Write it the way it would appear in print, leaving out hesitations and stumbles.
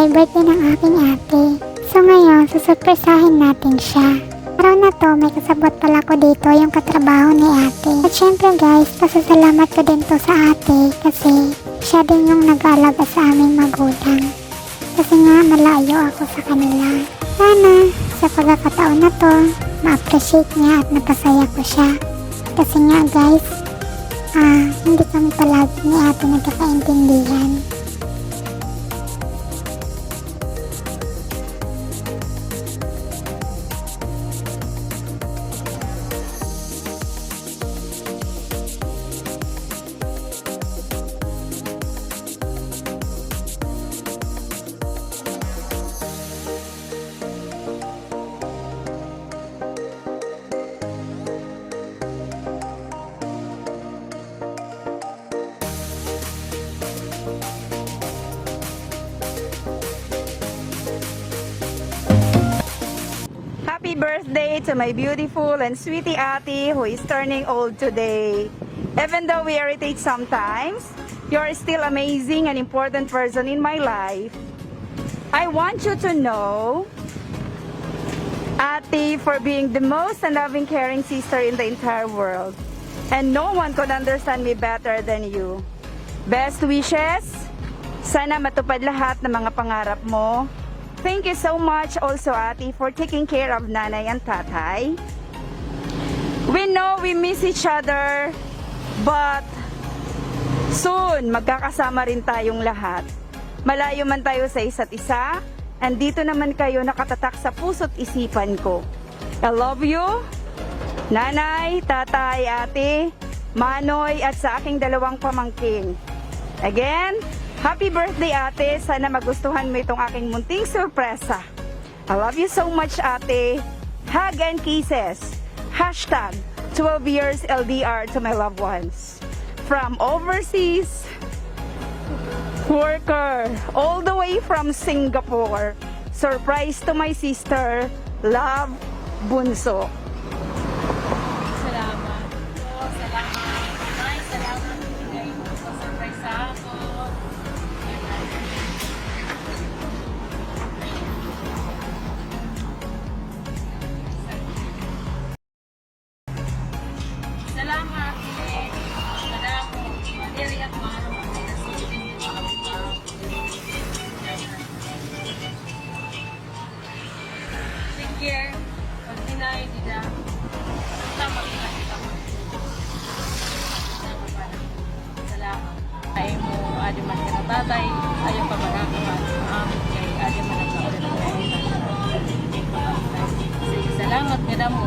ay birthday ng aking ate. So ngayon, susurpresahin natin siya. Araw na to, may kasabot pala ko dito yung katrabaho ni ate. At syempre guys, pasasalamat ko din to sa ate kasi siya din yung nag-aalaga sa aming magulang. Kasi nga malayo ako sa kanila. Sana sa pagkakataon na to, ma-appreciate niya at napasaya ko siya. Kasi nga guys, hindi kami palagi ni ate nagkakaintindihan. Happy birthday to my beautiful and sweetie ate who is turning old today. Even though we irritate sometimes, you're still amazing and important person in my life. I want you to know, ate, for being the most and loving, caring sister in the entire world. And no one could understand me better than you. Best wishes. Sana matupad lahat ng mga pangarap mo. Thank you so much also, ate, for taking care of nanay and tatay. We know we miss each other, but soon magkakasama rin tayong lahat. Malayo man tayo sa isa't isa, andito naman kayo nakatatak sa puso't isipan ko. I love you, nanay, tatay, ate, manoy, at sa aking dalawang pamangkin. Again, happy birthday, ate. Sana magustuhan mo itong aking munting sorpresa. I love you so much, ate. Hug and kisses. Hashtag 12 years LDR to my loved ones. From overseas worker all the way from Singapore. Surprise to my sister. Love, Bunso. Salamat po, salamat. Ay, salamat po kayo sa surprise sa ako. Salamat. Salamat po. Madiri at maano po sa susunod ng mga kapitbahay. Take care. Pag dinay, dida. Tama ka. Salamat. Ay mo, adi man ka na tatay, ayaw pa magkakaman. Kay adi man ang kaulit ng mga. Sige, salamat. Ganda mo.